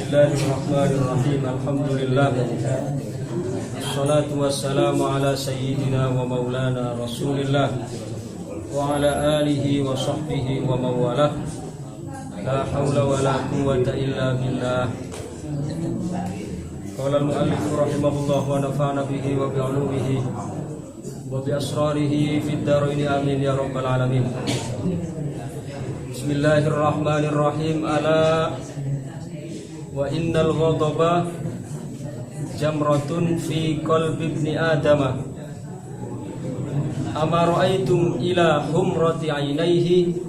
Bismillahirrahmanirrahim. Alhamdulillah. Assalatu wassalamu ala sayyidina wa maulana Rasulillah wa ala alihi wa sahbihi wa mawalah. La hawla wa la quwwata illa billah. Qala al-mu'allif rahimahullah wa nafa'ana bihi wa bi'ulumihi wa bi asrarihi fid dharain amin ya rabbal alamin. Bismillahirrahmanirrahim. Ala wa innal ghadaba jamratun fi qalbi ibni adama ama ra'aitum ila humrati 'ainaihi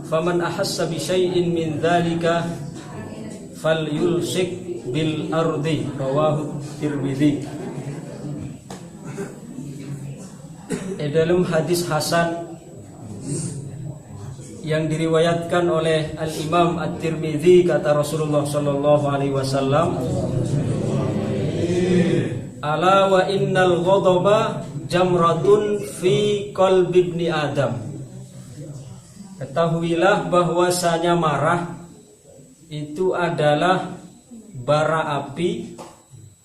faman ahassa bi syai'in min dzalika falyulsik bil ardi. Rawahu Tirmidzi. Dalam hadis hasan yang diriwayatkan oleh Al-Imam At-Tirmidzi, kata Rasulullah sallallahu alaihi wasallam, ala wa innal ghadaba jamratun fi qalbi ibni Adam. Ketahuilah bahwasanya marah itu adalah bara api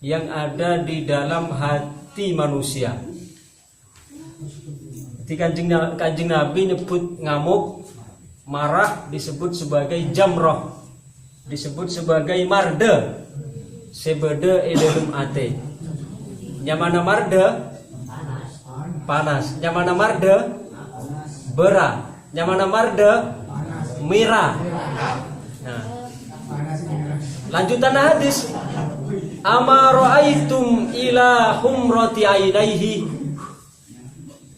yang ada di dalam hati manusia. Ketika Kanjeng Nabi nyebut ngamuk, marah disebut sebagai jamroh, disebut sebagai marde, sebede edelum ate. Nyamana marde panas, nyamana marde bera, nyamana marde merah. Nah, lanjutan hadis, ama ra'aitum ila humrati ainaihi.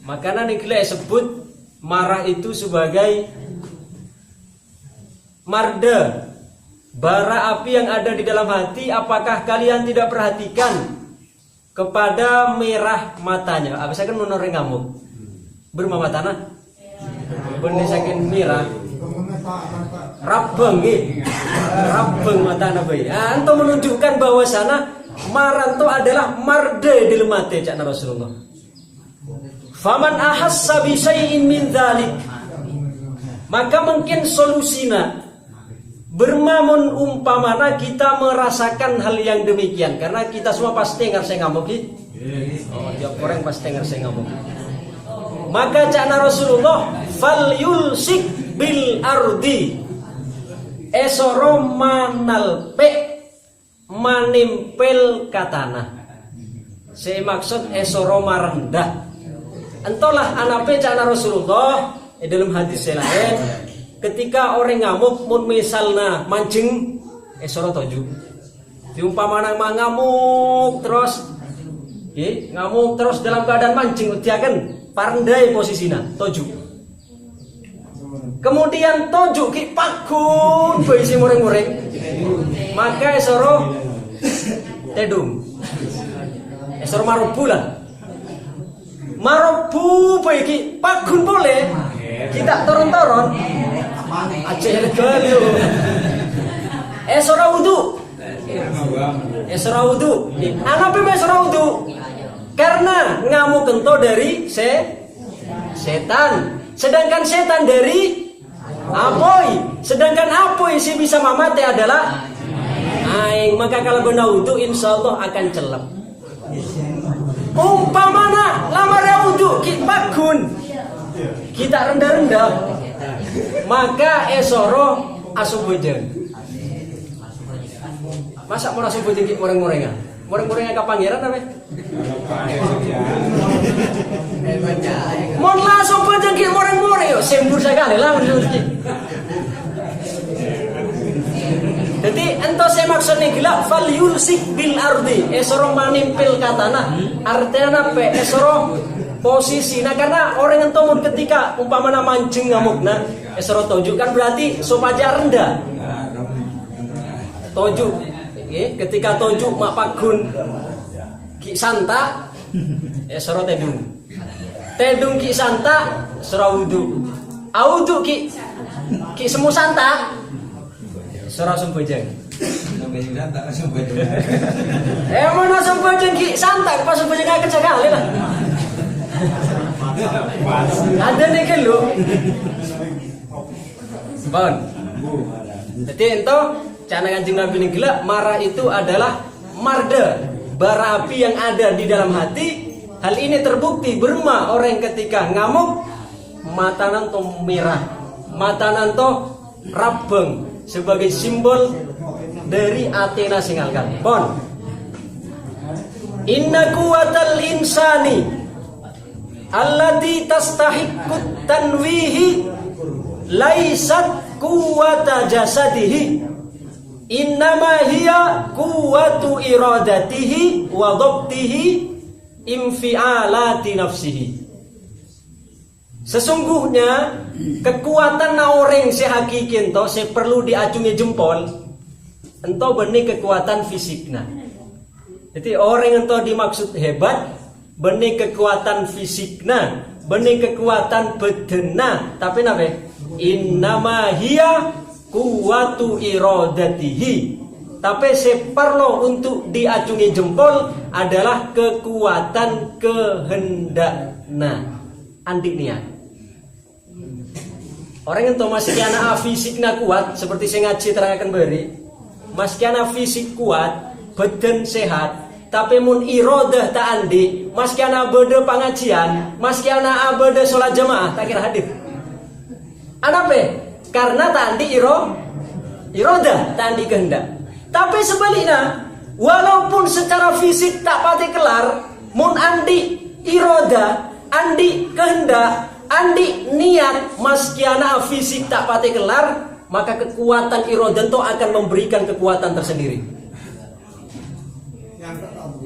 Makanan yang sebut marah itu sebagai marde, bara api yang ada di dalam hati. Apakah kalian tidak perhatikan kepada merah matanya? Apa saya kan menoreng ngamuk bermama tanah bener saking merah rabeng matana bayi. Anto menunjukkan bahwa sana marah itu adalah marde di lemate cakna Rasulullah. Faman ahassa bi syai'in min dzalik, maka mungkin solusina bermamun umpamana kita merasakan hal yang demikian, karena kita semua pasti ngerasa ngamuk gitu. Oh, tiap orang pasti ngerasa ngamuk. Maka cakna Rasulullah, fal yulsik bil ardi, esoro manalpe manimpel katana. Saya maksud esoro marendah. Entahlah anape cakna Rasulullah dalam hadis lain, ketika orang ngamuk mun misalna mancing esoro toju. Diumpamana ngamuk terus ngamuk terus dalam keadaan mancing utiakan parendai posisina toju. Kemudian toju ki pakun beisi moreng-moreng. Maka esoro tedung. Esoro marubulan. Marobu baiki pakun boleh kita turun-turun aja kali. Esora wudu anape esora wudu karena ngamuk kento dari setan, sedangkan setan dari apoi, sedangkan apoi si bisa mamate adalah aing. Maka kalau benar wudu insyaallah akan celep. Umpamana lamar wudu kita bakun, kita rendah-rendah, maka esoro asubujeng. Masa mau asubujeng kita moreng-morengan? Moreng-morengan ke pangeran apa? Mau asubujeng kita moreng-moreng, sembur sekali lah menurut kita. Jadi ento saya maksudnya gila fal yulsik bil ardi, esoro manimpil katana. Artinya apa? Esoro posisi. Nah, karena orang ento mun ketika umpamana mancing ngamukna esoro toju kan berarti sopaja rendah. Toju. Ketika toju mak pagun ki santa esoro tedung. Tedung ki santa esoro wudu. Audu ki semu santa Sora sumpejeng. Mana sumpejeng ki santai pas sumpejeng aja kecakali lah. Ada nih kan lo. Bon. Jadi ento Cana Kanjeng Nabi ini gila, marah itu adalah marda, bara api yang ada di dalam hati. Hal ini terbukti berma orang ketika ngamuk matanan to merah, matanan to rabeng sebagai simbol dari Athena singalkan. Pon. Inna quwwatal insani allati tastahiqqut tanwihi laisat quwwata jasadihi. Innama hiya quwwatu iradatihi wa dhabtihi infialati nafsihi. Sesungguhnya kekuatan orang se hakiki ento se perlu diacungi jempol ento benih kekuatan fisikna. Jadi orang ento dimaksud hebat benih kekuatan fisikna, benih kekuatan bedena, tapi nabe innama hiya kuwatu iradatihi. Tapi seperlo untuk diacungi jempol adalah kekuatan kehendakna, andik niat. Orang yang tahu masih anak fisiknya kuat, seperti saya ngaji terangkan beri, masih anak fisik kuat, badan sehat, tapi mun iradah tak andi, masih anak beda pengajian, masih anak beda sholat jamaah, tak kira hadir. Apa? Karena tak andi iradah, tak andi kehendak. Tapi sebaliknya, walaupun secara fisik tak pati kelar, mun andi iradah, andi kehendak, andi niat, maskiana fisik tak pati kelar, maka kekuatan iradah itu akan memberikan kekuatan tersendiri.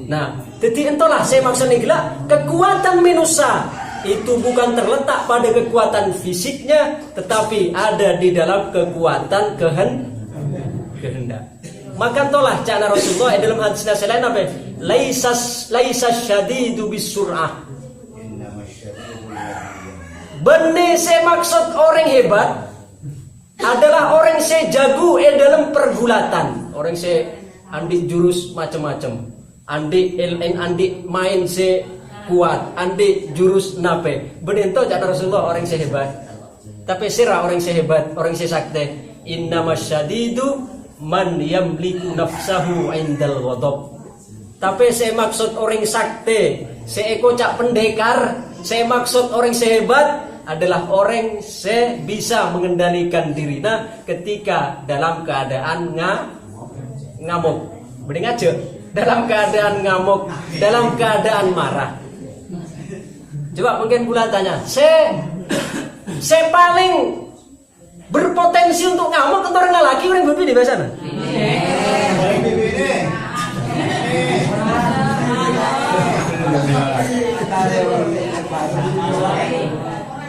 Nah, jadi entolah saya maksudnya gila, kekuatan manusia itu bukan terletak pada kekuatan fisiknya, tetapi ada di dalam kekuatan kehendak. Maka tolah cakna Rasulullah dalam hadis lain apa? Laisa syadidu bisur'ah. Benih saya maksud orang hebat adalah orang saya jago dalam pergulatan. Orang saya andi jurus macam-macam. Andi main saya kuat, andi jurus nape. Benih itu cakna Rasulullah orang saya hebat. Tapi sirah orang saya hebat, orang saya sakti. Innamasyadidu man yamliku nafsahu indal ghadab. Tapi saya maksud orang sakti, saya kocak pendekar, saya maksud orang sehebat adalah orang yang bisa mengendalikan dirinya ketika dalam keadaan ngamuk. Bening aja, dalam keadaan ngamuk, dalam keadaan marah. Coba mungkin pula tanya, saya paling berpotensi untuk ngamuk atau orang lelaki orang bebi di sana?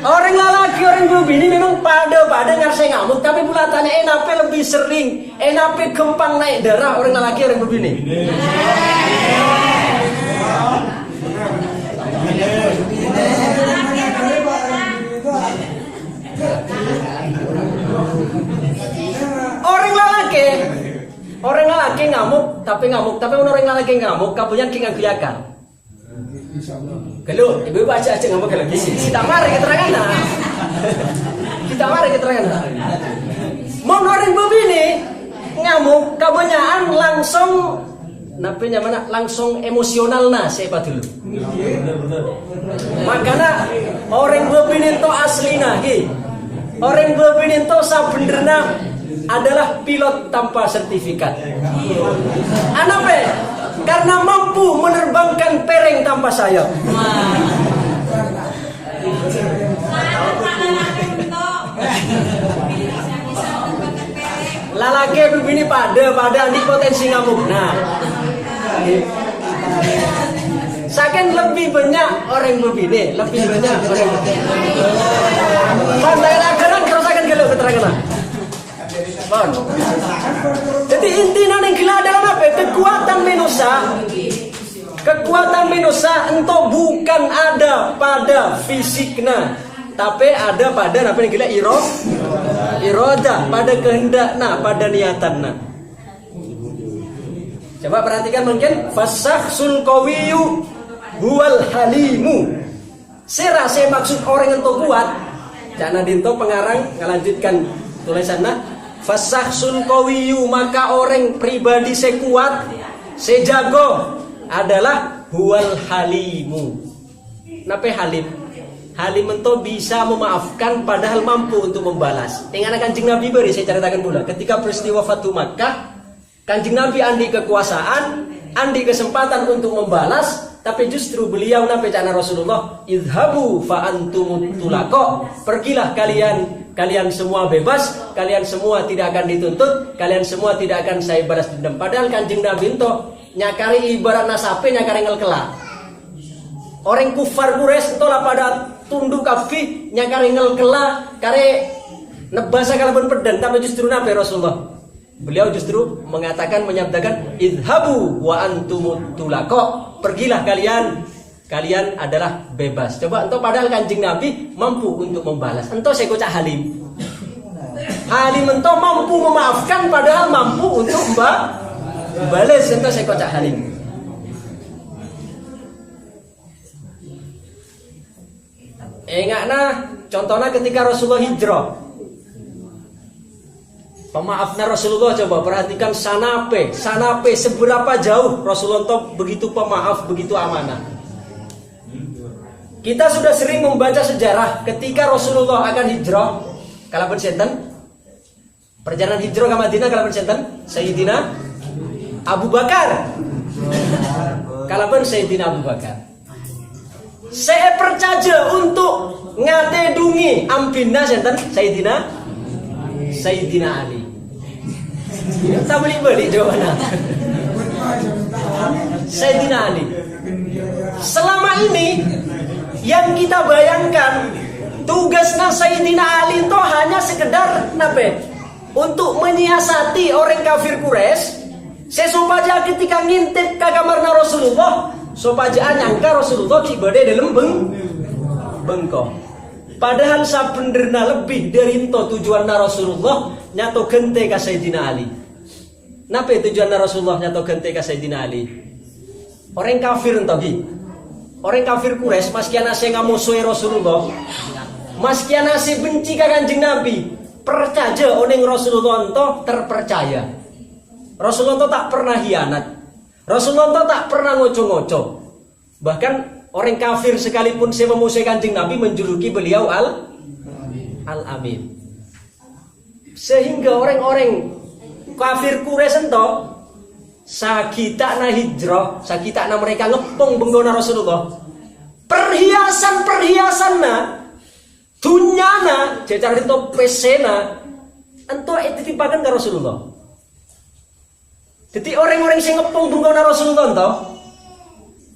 Orang lelaki orang bebi ini memang pada ngarse ngamuk, tapi pula tanya enape lebih sering, enape gampang naik darah orang lelaki orang bebi ini. Orang lelaki ngamuk, tapi orang lelaki ngamuk, kabunya king aguyakan. Kalau ibu baca aja ngamuk lagi, kita mari keterangan lah. Kita mari keterangan lah. Mau orang begini ngamuk, kabunya langsung, napinya mana? Langsung emosional nah, siapa dulu? Makanya orang begini to asli nahi. Orang begini to sabenerna adalah pilot tanpa sertifikat. Anape? Karena mampu menerbangkan pereng tanpa sayap. Lalaki begini pada andi potensi ngamuk. Nah, saking lebih banyak orang begini, lebih banyak orang begini. Pandai lagaran terus akan gelo keterangan. Bon. Jadi intinya yang gila adalah apa? Kekuatan manusia entah bukan ada pada fisiknya, tapi ada pada apa yang gila iroda, pada kehendakna, pada niatanna. Coba perhatikan mungkin fasakhsul qawiyyu huwal halimu. Saya maksud orang yang kuat. Jangan dinto pengarang ngelanjutkan tulisannya. Fasahsul qawiyu, maka orang pribadi sekuat, sejago adalah huwal halimu. Napa halim? Halim itu bisa memaafkan padahal mampu untuk membalas. Dengan Kanjeng Nabi beri saya ceritakan pula. Ketika peristiwa Fatu Makkah, Kanjeng Nabi andi kekuasaan, andi kesempatan untuk membalas, tapi justru beliau napa cakna Rasulullah, idhabu fa antum tulaqo. Pergilah kalian semua bebas, kalian semua tidak akan dituntut, kalian semua tidak akan saya balas dendam. Padahal Kanjeng Nabi itu nyakari ibarat nasape nyakari ngelkela. Orang kufar Quraisy itu lah pada tunduk kafi nyakari ngelkela, kare nebasa kalaupun pedang, tapi justru napa Rasulullah? Beliau justru mengatakan, menyabdakan, idhabu wa antum tulaqo. Pergilah kalian adalah bebas. Coba entah padahal Kanjeng Nabi mampu untuk membalas. Entah saya kocak halim. Halim entah mampu memaafkan padahal mampu untuk membalas. Entah saya kocak halim. Ingatna contohnya ketika Rasulullah hijrah. Pemaafnya Rasulullah, coba perhatikan sanape seberapa jauh Rasulullah itu begitu pemaaf, begitu amanah. Kita sudah sering membaca sejarah ketika Rasulullah akan hijrah, kalaupun sinten? Perjalanan hijrah ke Madinah kalaupun sinten? Sayyidina Abu Bakar. Kalaupun Sayyidina Abu Bakar. Saya percaya untuk ngatedungi ampinna sinten? Sayyidina Ali. Tak beli jawabannya. Sayyidina Ali. Selama ini yang kita bayangkan tugasnya Sayyidina Ali itu hanya sekedar untuk menyiasati orang kafir Quraisy. Sesupaja ketika ngintip ke kamarna Rasulullah, sopaja nyangka Rasulullah kibade dalam bengkok. Padahal sabenerna lebih dari itu tujuan Rasulullah nyato gente ka Sayyidina Ali. Napa tujuan Rasulullah nyato gente ka Sayyidina Ali? Orang kafir ento ki. Orang kafir Quraisy maskian ase ngamusuhi Rasulullah, maskian ase benci ka Kanjeng Nabi, percaya oning Rasulullah ento terpercaya. Rasulullah ento tak pernah hianat. Rasulullah ento tak pernah ngoco-ngoco. Bahkan orang kafir sekalipun saya memusuhi Kanjeng Nabi menjuluki beliau Al-Amin. Sehingga orang-orang kafir Quraisy ento sakitana hijrah, sakitana mereka ngepung benggona Rasulullah. Perhiasan-perhiasanna dunyana jajar itu pesena ento dititipakan ke Rasulullah. Jadi orang-orang sing ngepung benggona Rasulullah ento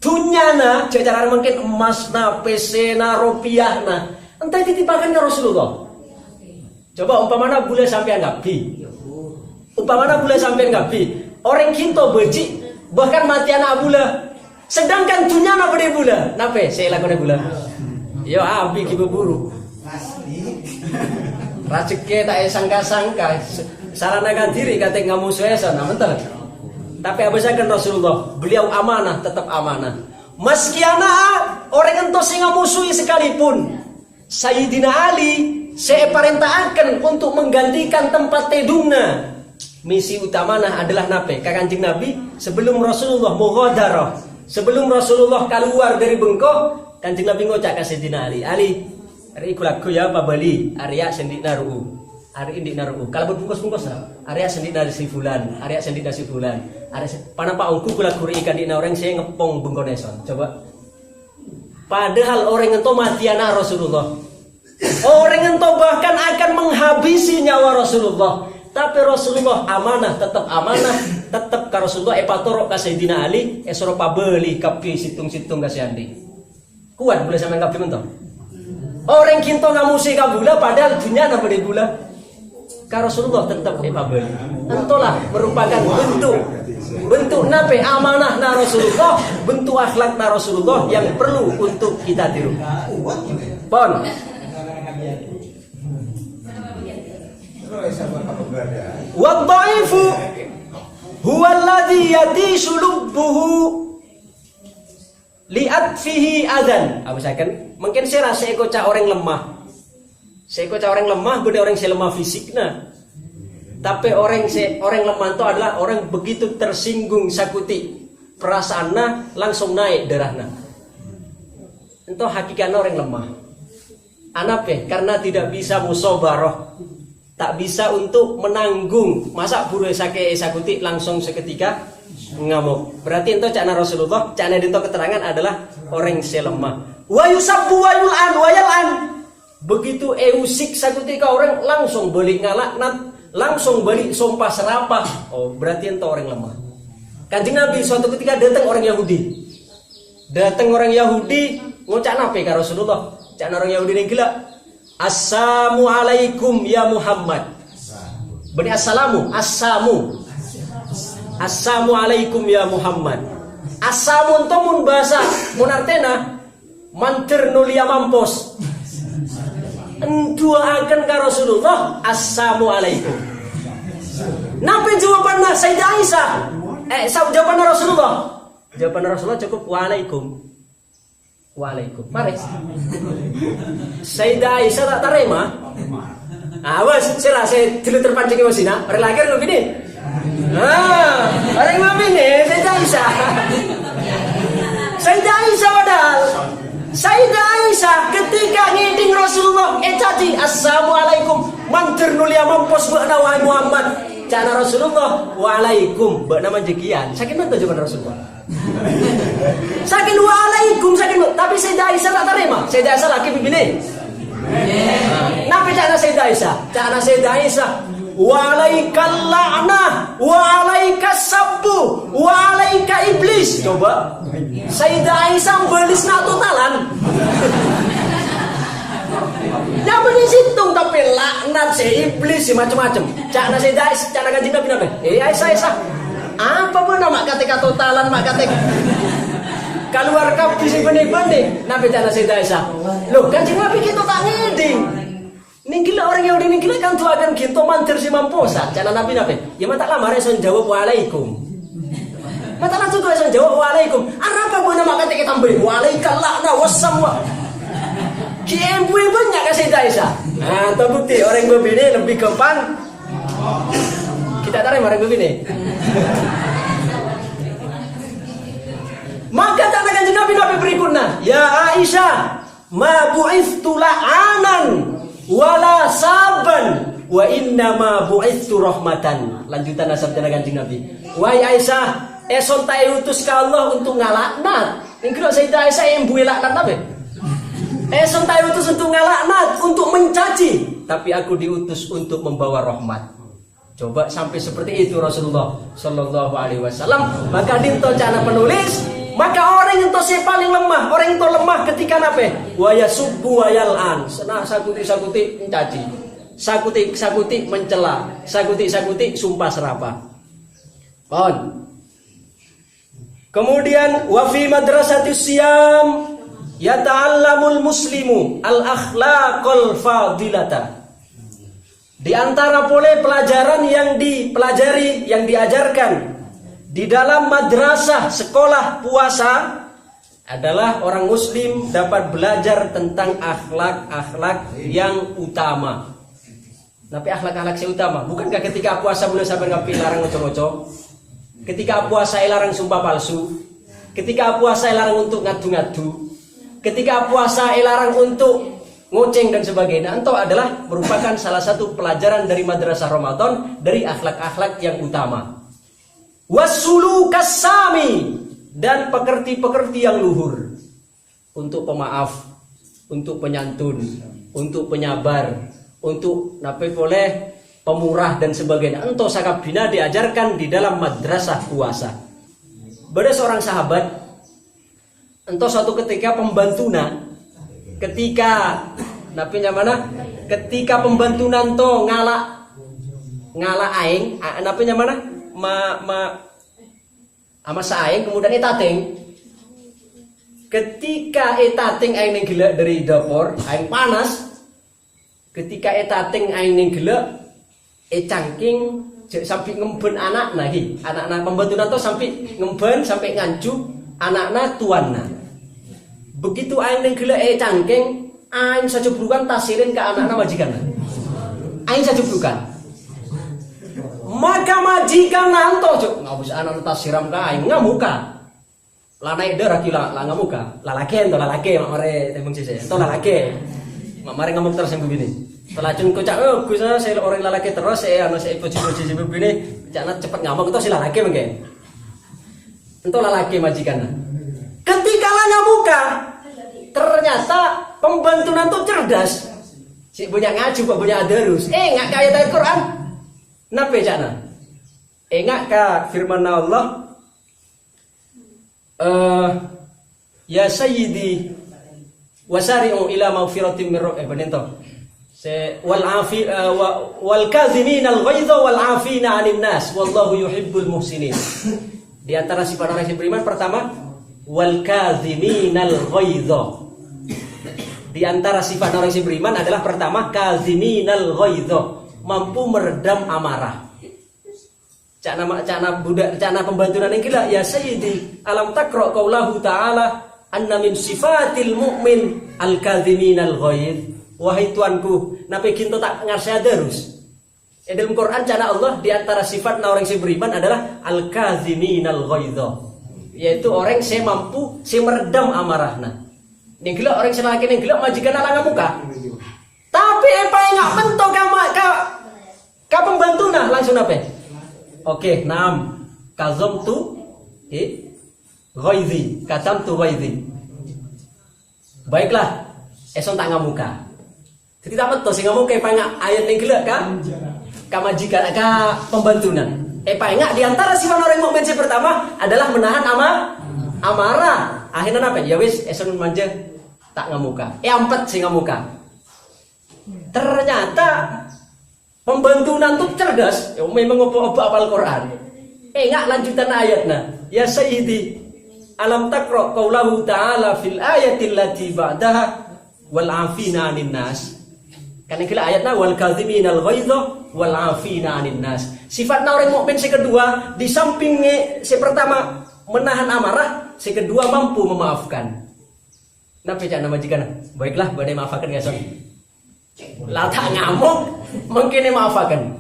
dunyana jajaran mungkin emasna, pesena, rupiahna, entah ditipakan ke Rasulullah. Coba umpamana boleh sampai ngabi. Umpamana boleh sampai ngabi. Orang kita beci bahkan mati anak bula. Sedangkan dunyana pada bula. Napa saya lakukan bula? Yo abi ki buru. Rajeke tak sangka-sangka. Sarana diri kate ngamusuhe sana, betul. Tapi abasakan Rasulullah, beliau amanah, tetap amanah. Maskiana orang ento sing ngamusuhi sekalipun, Sayyidina Ali saya perintahkan untuk menggantikan tempat tedungna. Misi utamanya adalah nape? Kanjeng Nabi sebelum Rasulullah mughadarah, sebelum Rasulullah keluar dari bengkok, Kanjeng Nabi ngocak ke Sayyidina Ali, hari iku lagu ya Pak Bali, Arya sendik naru. Hari ini naruh. Kalau berbungkus-bungkus lah. Area sendik dari si fulan, area sendik dari si fulan. Area panah pak ongku kula kuri ikan di orang saya ngepong bengkoneson. Coba. Padahal orang itu mati anak Rasulullah. Orang itu bahkan akan menghabisi nyawa Rasulullah. Tapi Rasulullah amanah, tetap ke Rasulullah. Epatorok ke Sayyidina Ali, esoro pabeli kapi situng-situng kasih andi. Kuat boleh sampai kapi mentong. Orang kinto ngamusi kabula, padahal dunia apa di bula. Ka Rasulullah tetap epabel. Tentulah merupakan bentuk nape amanah na Rasulullah, bentuk akhlak na Rasulullah yang perlu untuk kita tiru. Pon. Wa dhaifu huwa alladhi yadishu lubbuhu li'atfihi adzan. Apa saken? Mungkin saya rasa ekocah orang lemah. Saya kocak orang lemah, beda orang saya lemah fisiknya. Tapi orang lemah itu adalah orang begitu tersinggung sakuti perasaannya langsung naik darahnya. Itu hakikatnya orang lemah. Anape? Karena tidak bisa musabarah, tak bisa untuk menanggung. Masa buru sakuti langsung seketika ngamuk. Berarti itu cakna Rasulullah, cakna itu keterangan adalah orang selemah. Wa yusabbu wa yul'an wa yal'an. Begitu eusik sakuti ka orang langsung balik ngalaknat, langsung balik sumpah serapah. Oh, berarti itu orang lemah. Kanjeng Nabi suatu ketika datang orang Yahudi. Datang orang Yahudi ngucap nape ka Rasulullah? Cak orang Yahudi ini gila. Assalamualaikum ya Muhammad. Bani assalamu, Assalamualaikum ya Muhammad. Assamun tomun bahasa munartena manter nulia mampos. Endua akan ka Rasulullah Assalamualaikum. Nape jawabannya Sayyidah Aisyah? Jawaban Rasulullah. Jawaban Rasulullah cukup waalaikum. Waalaikum. Mari. Sayyidah Aisyah tak terima. Awas, saya dulu terpancing emosinya. Orang lagi orang begini. Orang begini Sayyidah Aisyah. Sayyidah Aisyah padahal. Sayyidah Aisyah ketika ngiding Rasulullah tadi Assalamualaikum mantir nulia mampos buat wahai Muhammad. Cana Rasulullah waalaikum buat nama jekian. Sakin mana jawaban Rasulullah? Sakin waalaikum sakin. Tapi Sayyidah Aisyah tak terima. Sayyidah Aisyah laki begini. Nabi cana Sayyidah Aisyah. Cana Sayyidah Aisyah. Walaikal la'nah, walaikas sabbu, walaika iblis. Coba. Sayyidah Aisyah belis nak totalan. Yang benih situng tapi laknat si iblis si macam-macam. Cak nasi dais, cak nak kanjeng Nabi nabi. Aisyah. Apa pun nama kata totalan mak kata. Keluar kapi si benih-benih. Nabi cak nasi dais. Loh kanjeng Nabi kita tak ngeding. Ningkila orang Yahudi ningkila kan tu akan kita mantir si mamposa. Cak Nabi nabi. Ya mata lama reson jawab waalaikum. Mata langsung reson jawab waalaikum. Apa pun nama kata kita tambah walaikal la'nah wassamwa. Kiempu banyak kasih Aisyah. Nah, terbukti orang begini lebih kepan. Kita tarik orang begini. Maka katakan Nabi berikutnya, ya Aisyah, ma bu'ithtu la'anan wala saban wa inna ma bu'ithtu rahmatan. Lanjutan sabda Kanjeng Nabi. Wahai Aisyah, eson ta utus ka Allah untuk ngalaknat. Ingkira Sayyidah Aisyah yang buih laknat nabe. Eson ta utus untuk ngalaknat, untuk mencaci, tapi aku diutus untuk membawa rahmat. Coba sampai seperti itu Rasulullah Sallallahu Alaihi Wasallam. Maka dinto cana penulis, maka orang yang si paling lemah, orang yang lemah ketika nape? Waya subuh wayal'an, senang sakuti mencaci, sakuti mencela, sakuti sumpah serapah. Kemudian wafi madrasatis siyam yata'allamul muslimu al-akhlaqal fadilata. Di antara pelajaran yang dipelajari, yang diajarkan di dalam madrasah sekolah puasa adalah orang muslim dapat belajar tentang akhlak-akhlak yang utama. Tapi akhlak-akhlak yang utama, bukankah ketika puasa boleh sampai ngapi larang ngoco-ngoco? Ketika puasa larang sumpah palsu? Ketika puasa larang untuk ngadu-ngadu? Ketika puasa larang untuk ngoceng dan sebagainya, itu adalah merupakan salah satu pelajaran dari madrasah Ramadan, dari akhlak-akhlak yang utama. Wasulu kasami, dan pekerti-pekerti yang luhur, untuk pemaaf, untuk penyantun, untuk penyabar, untuk boleh pemurah dan sebagainya. Ento sakabina diajarkan di dalam madrasah puasa. Ada seorang sahabat, ento suatu ketika pembantuna, ketika ketika pembantunan to ngala aing, napinya mana ama saing, kemudian etateng. Ketika etateng aing ning gila dari dapur, aing panas. Ketika etateng aing ning gila, cangking sampai ngemben anak pembantunan to sampai ngemben sampai ngancu anakna tuanna. Begitu aing ning gila cangking, aing sajubrukan tasirin ke anak-anak majikan. Aing sajubrukan. maka majikan nanto ngabus anak tas siram kain ngamuka lanai darah kila lah ngamuka lalake mak mare tembung sise ento lalake mak mare ngamuk terus yang begini telacun kocak gusa saya orang lalake terus saya puji begini jangan cepat ngamuk itu si lalake mungkin ento lalake majikan ketika lah ngamuka ternyata pembantu nanto cerdas si punya ngaji punya adarus nggak kayak ayat Quran. Napa cakna? Enggak ka firman Allah ya sayyidi wasari'u ila maghfiratin min rabbih benento. Wal kazimin al ghaidha wal 'afina 'anil nas wallahu yuhibbul muhsinin. Di antara sifat orang yang beriman pertama wal kazimin al ghaidha. Di antara sifat orang yang beriman adalah pertama kazimin al ghaidha. Mampu meredam amarah. Cana budak cana pembantu nang gila ya sayyidi alam taqra qaulahu ta'ala anna min sifatil mu'min al-kadhimin al-ghaidh. Wahai tuanku nape kinto tak ngarsa terus dalam Quran cana Allah di antara sifat orang yang beriman adalah al-kadhimin al-ghaidh, yaitu orang yang mampu meredam amarahna. Ning gila orang sing laki ning gila majikan ala muka. Tapi apa yang nggak mentok ka pembantu nah langsung apa? Oke, nam kazom tu ghaidhi, katam tu ghaidhi. Baiklah, eson tak ngamuka. Jadi tak betul sih ngamuka apa nggak ayat yang gelak ka majikan ka pembantu nah. Apa nggak di antara sifat orang mukmin yang pertama adalah menahan amarah. Akhirnya apa? Ya wis eson manja tak ngamuka. Ampet sih ngamuka. Ternyata pembantu nantu cerdas, memang ngopo apal Quran. Enggak lanjutan ayatnya. Ya sayyidi, alam taqra qaulahu ta'ala fil ayatil lati ba'daha wal 'afina 'anil nas. Kan iki ayatnya wal kadhiminal ghaidha wal 'afina 'anil nas. Sifatnya orang mukmin si kedua di samping si pertama menahan amarah, si kedua mampu memaafkan. Napa cara majikan? Baiklah, badai maafkan ya son. Lata ngamuk mungkin maafakan.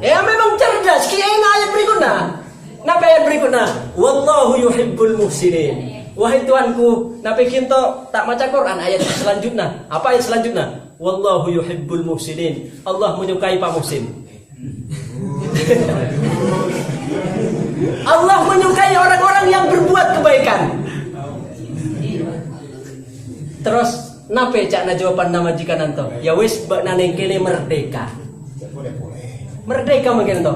Ya memang cerdas. Kiai ayat berikutnya. Napa ayat berikutnya? Wallahu yuhibbul muhsinin. Wahai tuanku, napa kinto tak maca Quran ayat selanjutnya? Apa ayat selanjutnya? Wallahu yuhibbul muhsinin. Allah menyukai pak muhsin. Allah menyukai orang-orang yang berbuat kebaikan. Terus napa cakna jawaban nama jika nanto? Ya wis bak naneng kene merdeka. Merdeka mungkin to.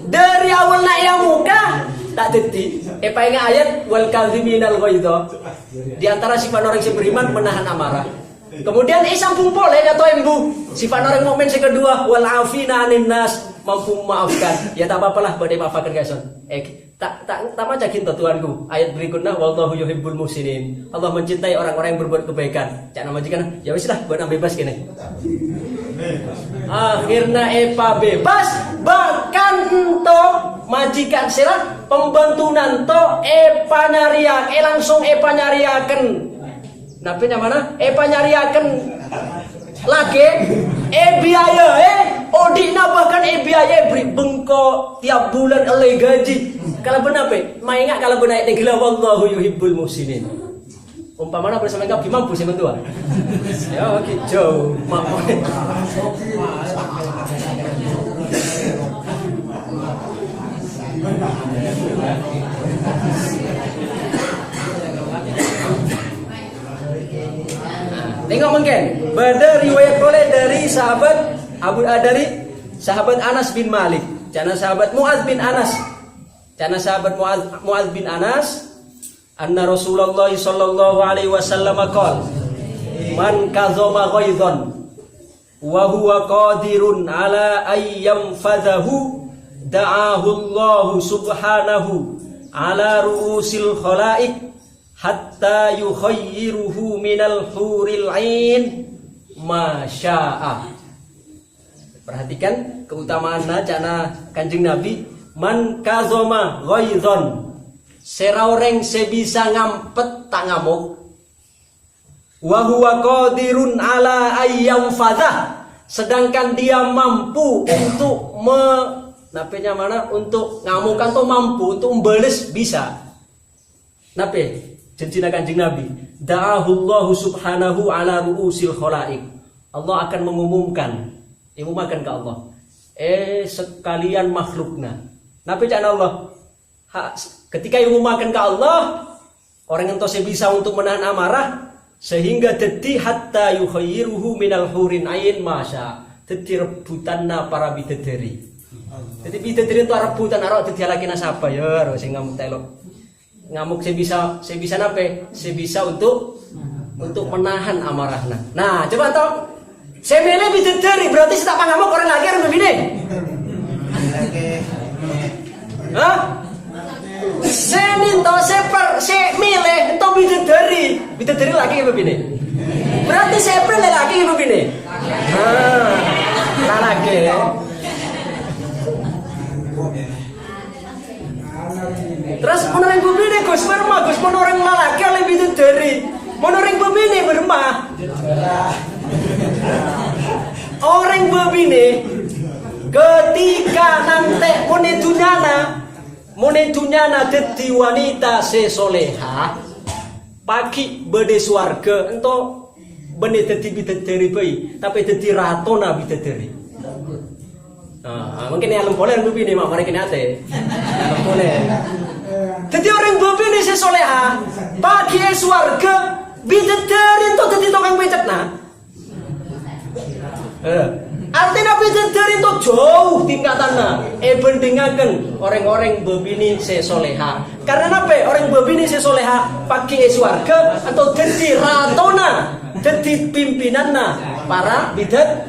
Dari awal nak yang muka tak deti. Apa ingat ayat wal kadhiminal ghaidha. Di antara sifat orang yang beriman menahan amarah. Kemudian sambung boleh atau embu. Sifat orang mukmin yang kedua wal 'afina 'anil nas, mampu memaafkan. Ya tak apalah badai maafakan guys. Tak maca kinto tuanku. Ayat berikutnya wallahu yuhibbul muhsinin. Allah mencintai orang-orang yang berbuat kebaikan. Cak nama majikan, ya wis lah buat bebas kene. Akhirnya epa bebas bahkan ento majikan sira pembantu nanto epa nyariak langsung epa nyariaken. Napa mana? Epa nyariaken lagi biaya odina bahkan biaya beri bengko tiap bulan oleh gaji. Kalau benar maingat kalau benar ayat gila wallahu yuhibbul muhsinin. Umpamana bersama engkau mampu sih mentua. Ya oke jauh mampu. Tengok mungkin pada riwayat boleh dari sahabat dari sahabat Anas bin Malik, jana sahabat Muaz bin Anas, jana sahabat Muaz bin Anas, anna Rasulullah sallallahu alaihi wasallam qala man kazama ghaidhan wa huwa qadirun ala ayyam fadhahu da'ahu Allah subhanahu ala ru'usil khalaiq hatta yukhayyiruhu minal huril ain masya'a. Perhatikan keutamaan cana Kanjeng Nabi, man kazoma ghaidhan, seorang sebisa ngampet tak ngamuk, wa huwa qadirun ala ayyam fadah, sedangkan dia mampu untuk napenya mana untuk ngamukan tuh mampu, untuk membalas bisa. Nape janjina Kanjeng Nabi, da'ahullahu subhanahu ala ru'usil khalaik. Allah akan mengumumkan ke Allah. Sekalian makhlukna. Nape cak Allah? Ketika makan ke Allah, orang yang tose bisa untuk menahan amarah sehingga dadi hatta yukhayyiruhu minal hurin ain masya. Dadi rebutanna para bidadari. Jadi bidadari itu rebutan arok dadi laki nasaba ya sing ngamuk telok. Ngamuk saya bisa nape? Saya bisa untuk menahan amarahna. Nah, coba toh. Saya milih bidadari berarti saya tak ngamuk orang lagi orang begini. Hah? Saya minta saya milih untuk bidadari lagi apa begini? Berarti saya pilih lagi apa begini? Nah lagi. Terus orang begini Gus bermah, Gus orang malaki oleh bidadari, orang begini bermah. Orang begini ketika nanti monedunyana dadi wanita sesoleha pagi bede swarga ento bene dadi bidadari bayi tapi dadi ratona bidadari. Mungkin yang boleh begini mak mereka nate boleh. Jadi orang begini sesoleha pagi swarga bidadari ento dadi tukang becak nah. Artinya bidadari itu jauh tingkatannya bandingaken orang-orang bebini sesoleha. Karena apa? Orang bebini sesoleha pagi swarga atau jadi ratona, jadi pimpinanna para bidadari.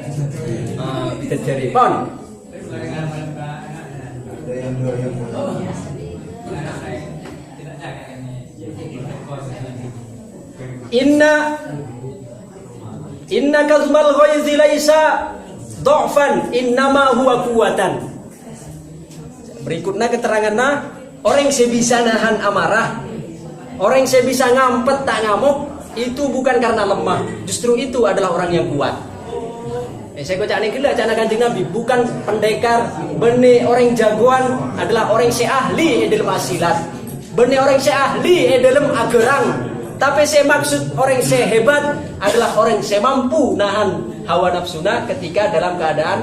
Pon. Inna kazmal ghaizi laisa dha'fan innama huwa quwwatan. Berikutnya keterangannya orang yang bisa nahan amarah, orang yang bisa ngampet tak ngamuk itu bukan karena lemah, justru itu adalah orang yang kuat. Saya kocak nih gila cana Kanjeng Nabi bukan pendekar, bene orang jagoan adalah orang yang ahli dalam asilat, bene orang yang ahli dalam agerang. Tapi saya maksud orang saya hebat adalah orang saya mampu nahan hawa nafsuna ketika dalam keadaan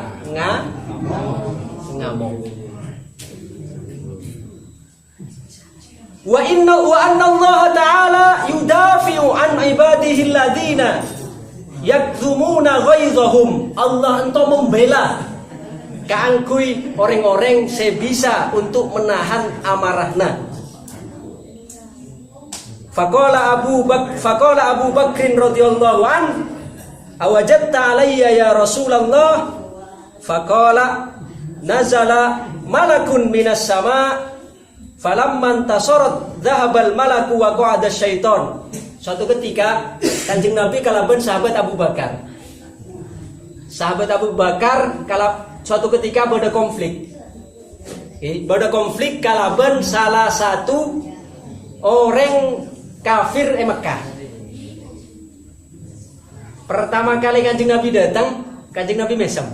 ngamuk. Wa anna Allah Ta'ala yudafi'u an ibadihi alladhina yakzumuna ghaizahum. Allah entah membela keangkui orang-orang saya bisa untuk menahan amarahna. Faqala Abu Bakrin radhiyallahu an awajadta alayya ya Rasulullah. Faqala nazala malakun minas sama falamman tasarat dhahabal malaku wa qa'ada syaitan. Suatu ketika Kanjeng Nabi kalaban sahabat Abu Bakar. Sahabat Abu Bakar suatu ketika ada konflik. Ada konflik kalaban salah satu orang kafir Mekah. Pertama kali Kanjeng Nabi datang, Kanjeng Nabi mesem.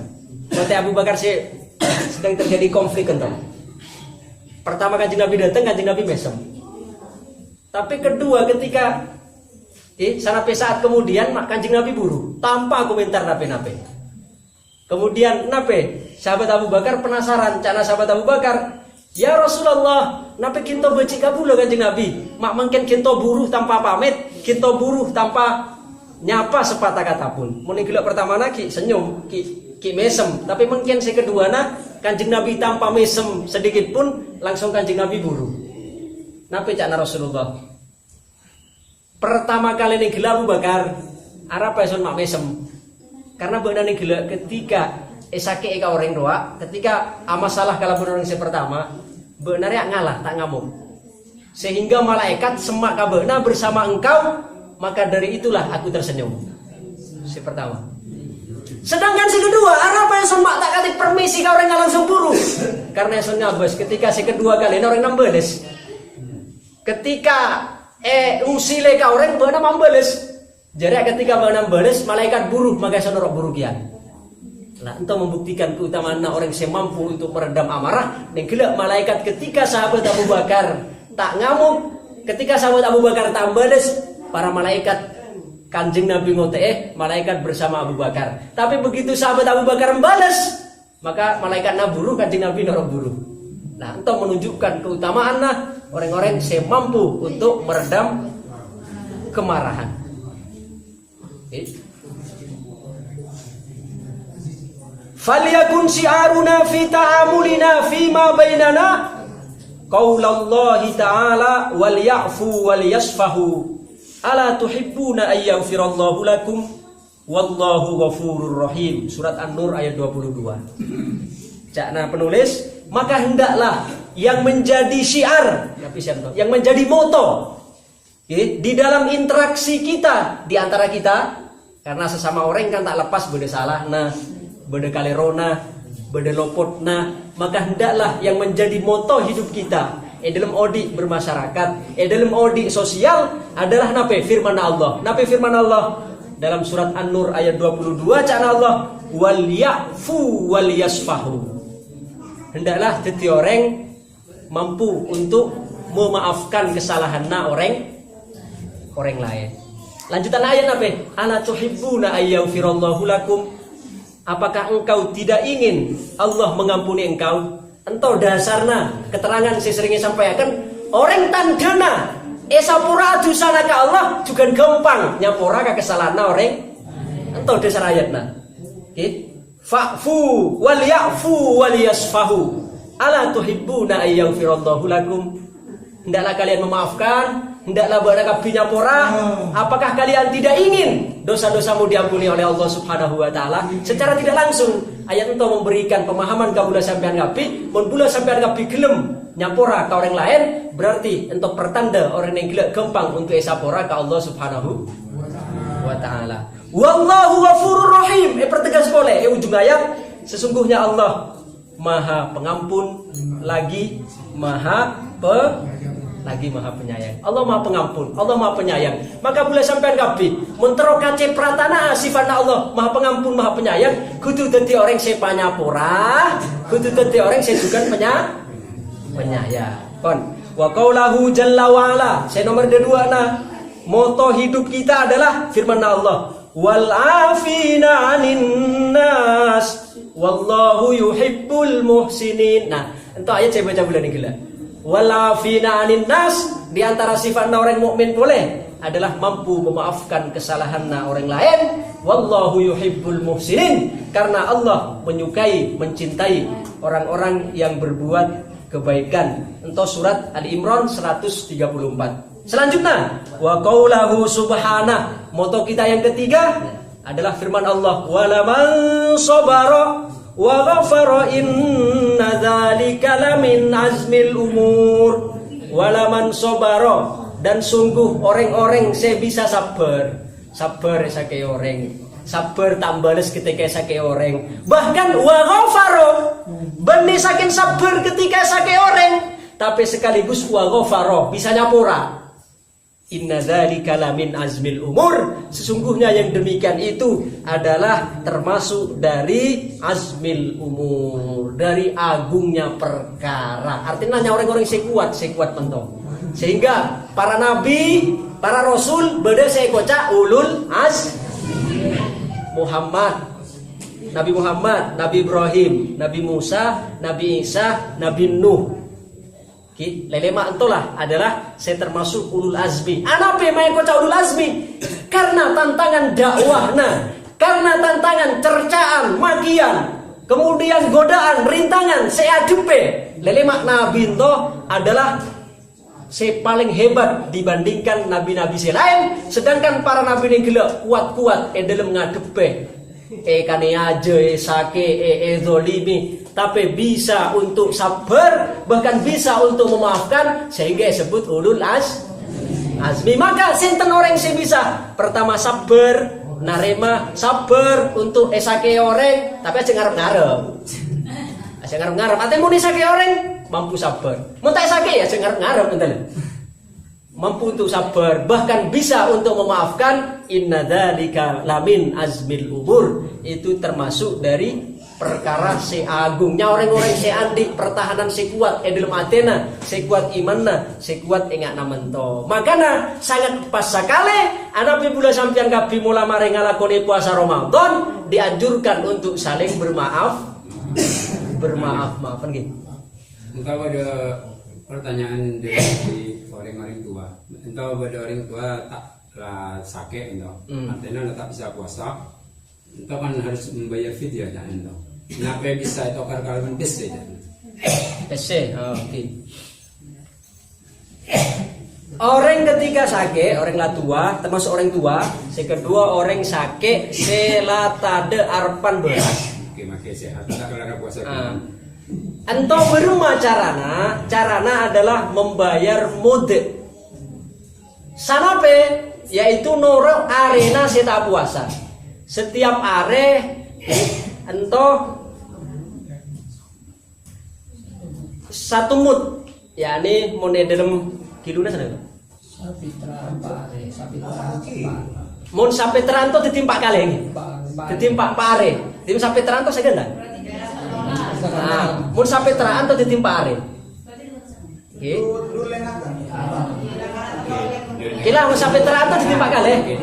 Nanti Abu Bakar sedang terjadi konflik entah. Pertama Kanjeng Nabi datang, Kanjeng Nabi mesem. Tapi kedua ketika sampai saat kemudian Kanjeng Nabi buru tanpa komentar nape-nape. Kemudian sahabat Abu Bakar penasaran, cana sahabat Abu Bakar, ya Rasulullah, nape kinto beci kabula Kanjeng Nabi? Mak mungkin kinto buruh tanpa pamit, kinto buruh tanpa nyapa sepatah kata pun. Muni gila pertama lagi senyum, ki mesem. Tapi mungkin si kedua Kanjeng Nabi tanpa mesem sedikit pun langsung Kanjeng Nabi buruh. Nape cakna Rasulullah? Pertama kali nih gila Abu Bakar, arep eson mak mesem. Karena benar nih gila ketika esake eka orang doa, ketika masalah kalau orang yang pertama benarnya ngalah tak ngamuk sehingga malaikat semak kabena bersama engkau, maka dari itulah aku tersenyum. Si pertama. Sedangkan si kedua apa yang semak tak katik permisi kau orang langsung buru karena yang ngabas ketika si kedua kali orang nambales ketika usile kau orang benar membales jadi ketika benar nambales malaikat buru maka sonorok buru kian. Lah entah membuktikan keutamaan orang yang mampu untuk meredam amarah. Dan gelak malaikat ketika sahabat Abu Bakar tak ngamuk, ketika sahabat Abu Bakar tak bales, para malaikat Kanjeng Nabi ngote malaikat bersama Abu Bakar. Tapi begitu sahabat Abu Bakar membalas, maka malaikat naburu, Kanjeng Nabi norok buru. Nah, entah menunjukkan keutamaan orang-orang yang mampu untuk meredam kemarahan. Falyakun syi'aruna fi ta'amulina fi ma bainana qaulallahi ta'ala wal ya'fu wal yasfahu ala tuhibbuna ay yaghfirallahu lakum wallahu ghafurur rahim. Surat An-Nur ayat 22. Cakna penulis, maka hendaklah yang menjadi syiar, yang menjadi moto di dalam interaksi kita di antara kita, karena sesama orang kan tak lepas beda salah beda kalerona, beda lopotna, maka hendaklah yang menjadi moto hidup kita dalam odi bermasyarakat, dalam odi sosial adalah firman Allah. Firman Allah dalam surat An-Nur ayat 22, cakna Allah, wal ya'fu wal yasfahu. Hendaklah jadi orang mampu untuk memaafkan kesalahan orang lain. Lanjutan ayat ala tuhibbuna ay yaghfirallahu lakum. Apakah engkau tidak ingin Allah mengampuni engkau? Entau dasarna keterangan saya seringnya sampaikan, orang tandana esapura adusana ke Allah juga gampang nyapura ke kesalahan orang. Entau dasar ayatna. Fa'fu wal ya'fu wal yasfahu ala tuhibbuna ay yaghfirallahu lakum. Hendaklah kalian memaafkan, hendaklah berakabi nyapura. Apakah kalian tidak ingin dosa-dosamu diampuni oleh Allah Subhanahu wa taala? Secara tidak langsung ayat itu memberikan pemahaman kabula sampean ngapi, mun bula sampean ngapi gelem nyapura ka orang lain, berarti untuk pertanda orang yang gelek gampang untuk esapura ka Allah Subhanahu wa taala. Wallahu ghafurur rahim. Pertegas boleh ujung ayat, sesungguhnya Allah Maha Pengampun lagi Maha Penyayang. Allah Maha Pengampun, Allah Maha Penyayang. Maka boleh sampean kabeh mentero kace pratana sifatna Allah Maha Pengampun, Maha Penyayang, kudu dadi orang sepanyapura, kudu dadi orang sejugan penyayang. Kon wa qaulahu jalla wa ala. Saya nomor 2 moto hidup kita adalah firman Allah, wal afina 'anin nas wallahu yuhibbul muhsinin. Nah, entuk ayat saya baca bulan ini gila. Wal afina 'anin nas, di antara sifat orang mukmin boleh adalah mampu memaafkan kesalahan orang lain. Wallahu yuhibbul muhsinin, karena Allah menyukai, mencintai orang-orang yang berbuat kebaikan. Entuk surat Ali Imran 134. Selanjutnya, wa qaulahu subhana. Moto kita yang ketiga adalah firman Allah, walaman sabara wa ghafara inna dzalika lamin azmil umur. Walaman sabara, dan sungguh orang-orang saya bisa sabar sake orang, sabar tambales ketika sake orang, bahkan wa ghafara benih saking sabar ketika sake orang, tapi sekaligus wa ghafara bisa nyapura. Inna dzalika lamin azmil umur, sesungguhnya yang demikian itu adalah termasuk dari azmil umur, dari agungnya perkara. Artinya orang-orang sekuat mentong. Sehingga para nabi, para rasul beda sekoca ulul Muhammad, Nabi Ibrahim, Nabi Musa, Nabi Isa, Nabi Nuh. Lelema entolah adalah saya termasuk ulul azmi. Anape main koca ulul azmi? Karena tantangan dakwahna, karena tantangan cercaan, magian, kemudian godaan, rintangan, saya adepe. Lelema nabi ento adalah saya paling hebat dibandingkan nabi-nabi lain. Sedangkan para nabi yang gelap kuat-kuat dalam ngadepe kane aja sake zolimi, tapi bisa untuk sabar, bahkan bisa untuk memaafkan, sehingga disebut ulul azmi. Maka sinten orang sing bisa pertama sabar, narema sabar untuk sake orang, tapi aja ngarep-ngarep ate muni sake orang mampu sabar, mun tak sake ya aja ngarep-ngarep enten. Mampu untuk sabar, bahkan bisa untuk memaafkan. Inna dzalika lamin azmil umur, itu termasuk dari perkara si agungnya orang-orang si andik pertahanan si kuat dalam Athena, si kuat imanna, si kuat ingat namento. Makanya sangat pas sekali anak pibula sampian kapi mula mari ngalakoni puasa Ramadan dianjurkan untuk saling maafan gitu. Engkau ada pertanyaan dari orang-orang tua. Engkau ada orang tua taklah sakit entah. Artinya tak bisa puasa. Engkau kan harus membayar fidyah kan entah. Kenapa bisa itu kalau PC kan? PC, oke. Orang ketika sakit, orang lah tua, termasuk orang tua. Kedua orang sakit, selatade arpan beras. Oke, makanya sehat. Tak kelar puasa. Ento berumah carana adalah membayar mudik. Sanape yaitu noro arena seta puasa. Setiap are ento satu mut, yakni mone dalam kiluna sana. Mun sampai teranto ditimpak kali ini. Ditimpak pare. Tim sampai teranto saya enggak? Nah, mun sampai teranto ditimpak are. Oke. Kila mun sampai teranto ditimpak kali.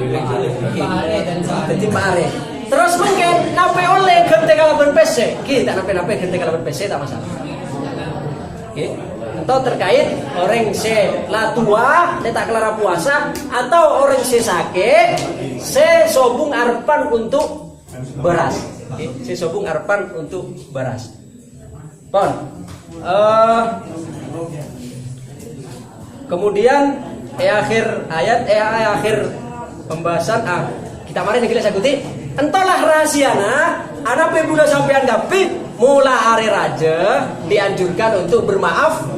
Ditimpak are. Terus mungkin nape oleh gente kalaban PC. Kita nape gente kalaban PC tak masalah. Oke. Atau terkait orang la tua tak kelara puasa atau orang sakit sobung arpan untuk beras. Oke. Sobung arpan untuk beras. Pon. Kemudian akhir ayat akhir pembahasan kita mari kita sakuti entahlah rahasiana ada pebula sampean gapi mula are raja dianjurkan untuk maafan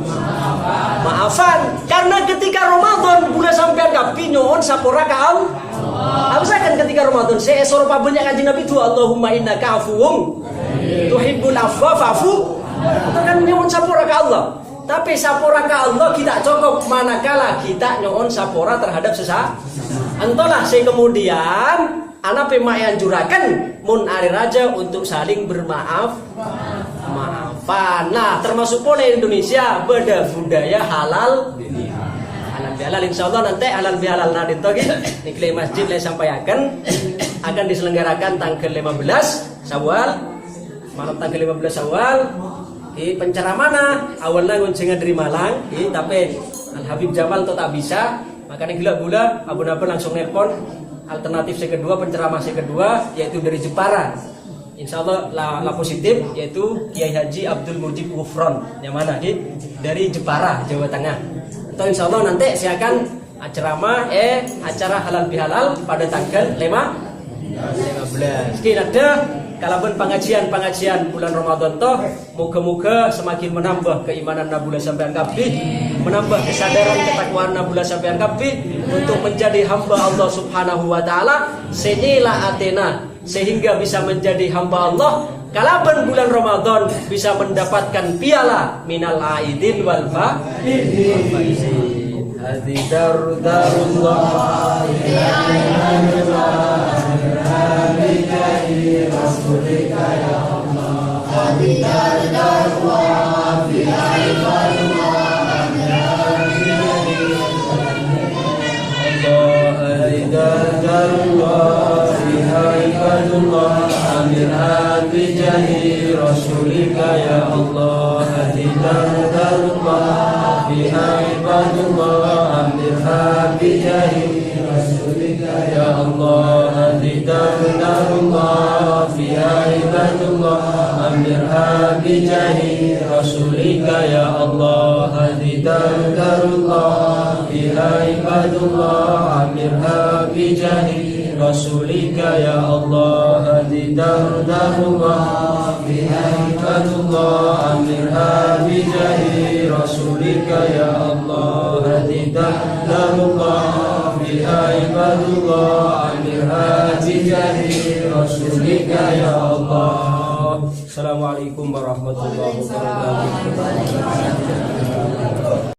karena ketika Ramadan bulan sampean gapi nyoon sapora kaam kan ketika Ramadan saya esor banyak kanjeng Nabi itu Allahumma innaka afuwun tuhibbul afwa fa'fu itu kan nyoon sapora ka Allah. Tapi sapora ka Allah kita cukup manakala kita nyoon sapora terhadap sesama. Entahlah kemudian anak pemain jurakan mun ari raja untuk saling maafan. Nah, termasuk pula Indonesia beda budaya halal bihalal. Insyaallah nanti halal bihalal nanti di masjid saya sampaikan akan diselenggarakan tanggal 15 Syawal. Malam tanggal 15 Syawal di penceramana awalnya ngunjungan dari Malang, tapi Al Habib Jamal itu tak bisa, makanya gila-gula abun-abun langsung nelpon. Alternatif penceramah kedua yaitu dari Jepara. Insya Allah la positif yaitu Kiai Haji Abdul Mujib Ufron yang mana dari Jepara Jawa Tengah. Atau insya Allah nanti saya akan acara halal bihalal pada tanggal 15. Sekian ada kalaupun pengajian bulan Ramadan toh moga-moga semakin menambah keimanan bulan sampean kabeh, menambah kesadaran ketakwaan bulan sampean kabeh untuk menjadi hamba Allah Subhanahu wa taala senila Athena sehingga bisa menjadi hamba Allah kalaupun bulan Ramadan bisa mendapatkan piala minal aidin wal faizin. Hadi darullah Rasulika ya Allah. Hadi darullah fi ibadillah hadi darullah fi ibadillah amirha bi jahi Rasulika ya Allah. Hadi darullah fi ibadillah amirha bi jahi Rasulika ya Allah. Hadi darullah fi ibadillah amirha bi jahi Rasulika ya Allah. Hadi darullah fi ibadillah amirha bi jahi Rasulika ya Allah. Hadi darullah fi ibadillah amirha bi jahi Rasulika ya Allah. Hadi darullah fi ibadillah amirha bi jahi Rasulika ya Allah. Assalamualaikum warahmatullahi wabarakatuh.